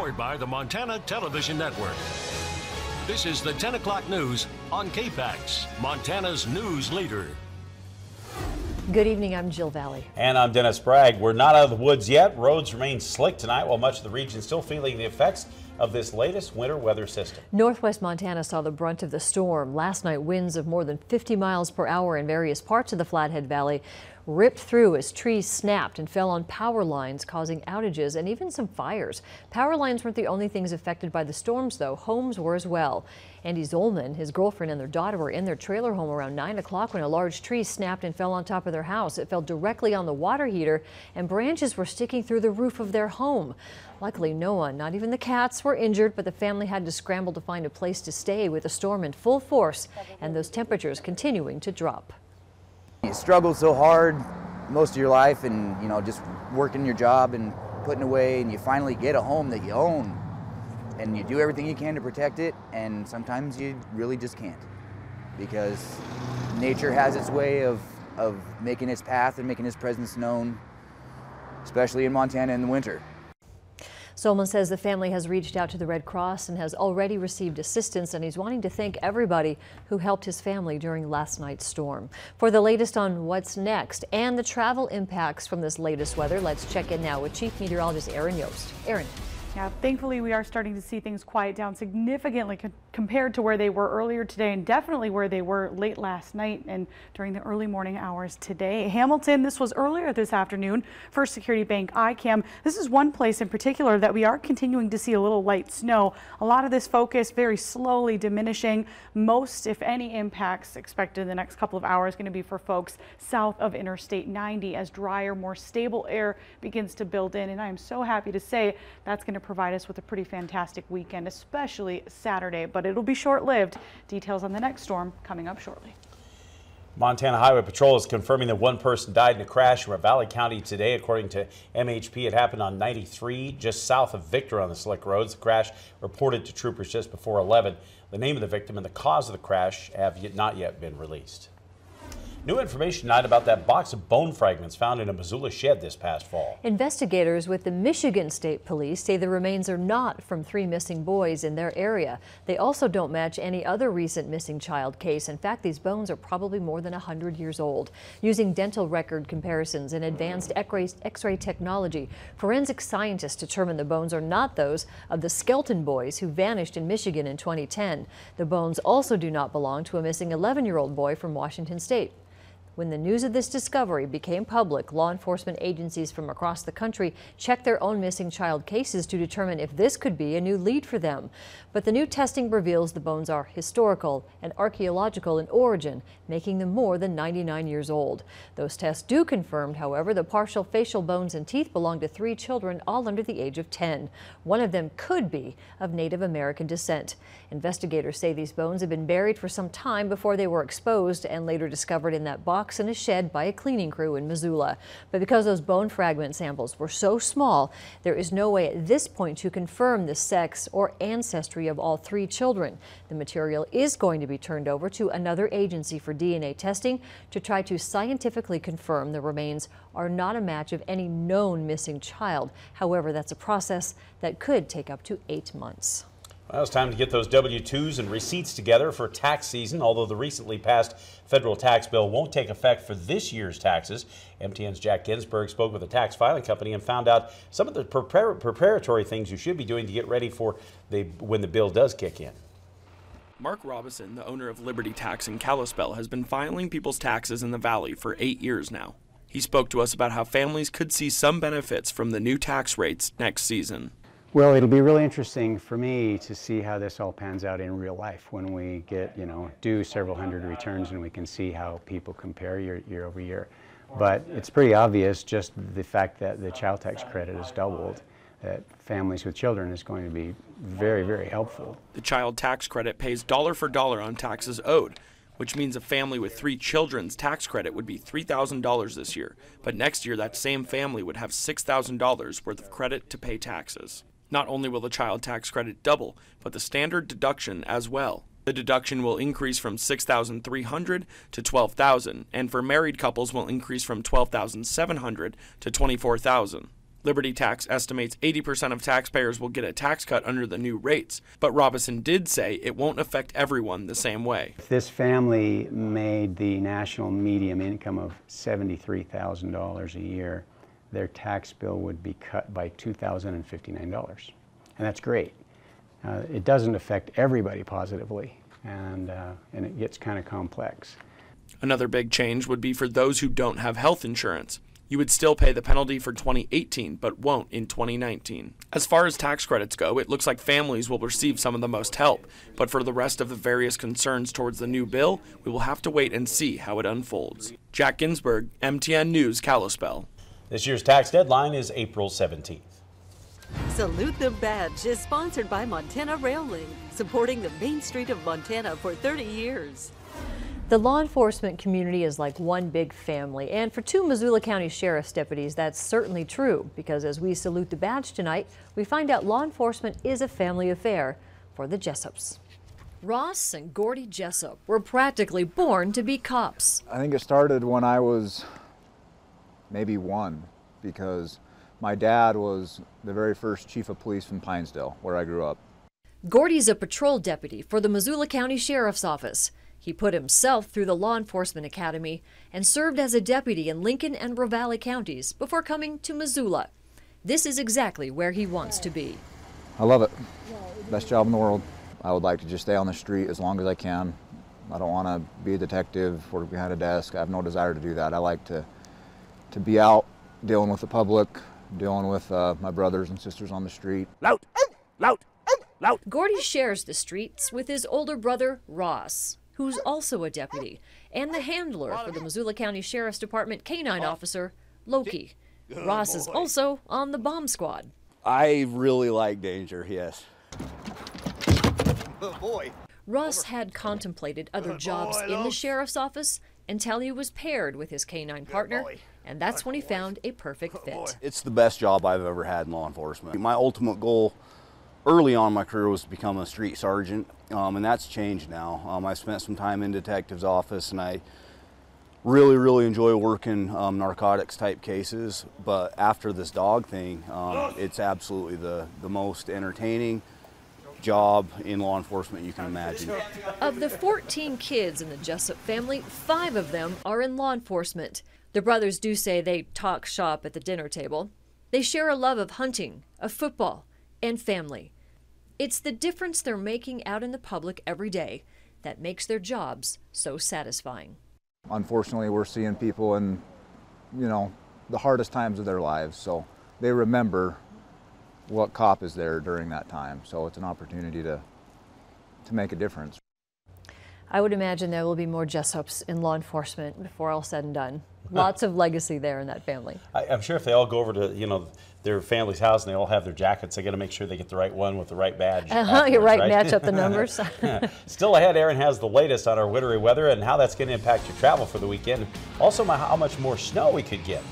Powered by the Montana Television Network. This is the 10 o'clock news on KPAX, Montana's news leader. Good evening, I'm Jill Valley. And I'm Dennis Bragg. We're not out of the woods yet. Roads remain slick tonight while much of the region is still feeling the effects of this latest winter weather system. Northwest Montana saw the brunt of the storm. Last night, winds of more than 50 miles per hour in various parts of the Flathead Valley ripped through as trees snapped and fell on power lines, causing outages and even some fires. Power lines weren't the only things affected by the storms, though. Homes were as well. Andy Zolman, his girlfriend, and their daughter were in their trailer home around 9 o'clock when a large tree snapped and fell on top of their house. It fell directly on the water heater, and branches were sticking through the roof of their home. Luckily, no one, not even the cats, were injured, but the family had to scramble to find a place to stay with the storm in full force and those temperatures continuing to drop. You struggle so hard most of your life and, just working your job and putting away, and you finally get a home that you own and you do everything you can to protect it, and sometimes you really just can't, because nature has its way of making its path and making its presence known, especially in Montana in the winter. Solman says the family has reached out to the Red Cross and has already received assistance, and he's wanting to thank everybody who helped his family during last night's storm. For the latest on what's next and the travel impacts from this latest weather, let's check in now with Chief Meteorologist Aaron Yost. Aaron. Yeah, thankfully we are starting to see things quiet down significantly compared to where they were earlier today, and definitely where they were late last night and during the early morning hours today. Hamilton, this was earlier this afternoon. First Security Bank ICAM. This is one place in particular that we are continuing to see a little light snow. A lot of this focus very slowly diminishing. Most, if any, impacts expected in the next couple of hours going to be for folks south of Interstate 90 as drier, more stable air begins to build in. And I am so happy to say that's going to provide us with a pretty fantastic weekend, especially Saturday, but it'll be short-lived. Details on the next storm coming up shortly. Montana Highway Patrol is confirming that one person died in a crash in Valley County today. According to MHP, it happened on 93 just south of Victor on the slick roads. The crash reported to troopers just before 11. The name of the victim and the cause of the crash have not yet been released. New information tonight about that box of bone fragments found in a Missoula shed this past fall. Investigators with the Michigan State Police say the remains are not from 3 missing boys in their area. They also don't match any other recent missing child case. In fact, these bones are probably more than 100 years old. Using dental record comparisons and advanced X-ray technology, forensic scientists determined the bones are not those of the Skelton boys who vanished in Michigan in 2010. The bones also do not belong to a missing 11-year-old boy from Washington State. When the news of this discovery became public, law enforcement agencies from across the country checked their own missing child cases to determine if this could be a new lead for them. But the new testing reveals the bones are historical and archaeological in origin, making them more than 99 years old. Those tests do confirm, however, the partial facial bones and teeth belong to 3 children, all under the age of 10. One of them could be of Native American descent. Investigators say these bones have been buried for some time before they were exposed and later discovered in that box in a shed by a cleaning crew in Missoula. But because those bone fragment samples were so small, there is no way at this point to confirm the sex or ancestry of all 3 children. The material is going to be turned over to another agency for DNA testing to try to scientifically confirm the remains are not a match of any known missing child. However, that's a process that could take up to 8 months. Well, it's time to get those W-2s and receipts together for tax season. Although the recently passed federal tax bill won't take effect for this year's taxes, MTN's Jack Ginsburg spoke with a tax filing company and found out some of the preparatory things you should be doing to get ready for when the bill does kick in. Mark Robison, the owner of Liberty Tax in Kalispell, has been filing people's taxes in the Valley for 8 years now. He spoke to us about how families could see some benefits from the new tax rates next season. Well, it'll be really interesting for me to see how this all pans out in real life when we get, do several hundred returns and we can see how people compare year over year. But it's pretty obvious just the fact that the child tax credit has doubled, that families with children is going to be very, very helpful. The child tax credit pays dollar for dollar on taxes owed, which means a family with 3 children's tax credit would be $3,000 this year. But next year, that same family would have $6,000 worth of credit to pay taxes. Not only will the child tax credit double, but the standard deduction as well. The deduction will increase from $6,300 to $12,000, and for married couples will increase from $12,700 to $24,000. Liberty Tax estimates 80% of taxpayers will get a tax cut under the new rates, but Robison did say it won't affect everyone the same way. If this family made the national median income of $73,000 a year, their tax bill would be cut by $2,059, and that's great. It doesn't affect everybody positively, and it gets kind of complex. Another big change would be for those who don't have health insurance. You would still pay the penalty for 2018, but won't in 2019. As far as tax credits go, it looks like families will receive some of the most help. But for the rest of the various concerns towards the new bill, we will have to wait and see how it unfolds. Jack Ginsburg, MTN News, Kalispell. This year's tax deadline is April 17th. Salute the Badge is sponsored by Montana Rail Link, supporting the Main Street of Montana for 30 years. The law enforcement community is like one big family, and for two Missoula County Sheriff's deputies, that's certainly true, because as we salute the badge tonight, we find out law enforcement is a family affair for the Jessups. Ross and Gordy Jessup were practically born to be cops. I think it started when I was maybe 1, because my dad was the very first chief of police in Pinesdale, where I grew up. Gordy's a patrol deputy for the Missoula County Sheriff's Office. He put himself through the Law Enforcement Academy and served as a deputy in Lincoln and Ravalli counties before coming to Missoula. This is exactly where he wants to be. I love it. Best job in the world. I would like to just stay on the street as long as I can. I don't want to be a detective or behind a desk. I have no desire to do that. I like to be out dealing with the public, dealing with my brothers and sisters on the street. Loud! Loud! Loud! Gordy shares the streets with his older brother, Ross, who's also a deputy, and the handler for the Missoula County Sheriff's Department K-9 officer, Loki. Ross is also on the bomb squad. I really like danger, yes. Oh boy. Ross had contemplated other jobs in the sheriff's office until he was paired with his K-9 partner, and that's when he found a perfect fit. It's the best job I've ever had in law enforcement. My ultimate goal early on in my career was to become a street sergeant, and that's changed now. I spent some time in detective's office, and I really enjoy working narcotics type cases. But after this dog thing, it's absolutely the most entertaining job in law enforcement you can imagine. Of the 14 kids in the Jessup family, 5 of them are in law enforcement. The brothers do say they talk shop at the dinner table. They share a love of hunting, of football, and family. It's the difference they're making out in the public every day that makes their jobs so satisfying. Unfortunately, we're seeing people in, the hardest times of their lives, so they remember what cop is there during that time. So it's an opportunity to make a difference. I would imagine there will be more Jessups in law enforcement before all said and done. Lots of legacy there in that family. I'm sure if they all go over to, their family's house and they all have their jackets, they got to make sure they get the right one with the right badge. You're right, match up the numbers. Still ahead, Aaron has the latest on our wintry weather and how that's going to impact your travel for the weekend. Also, how much more snow we could get.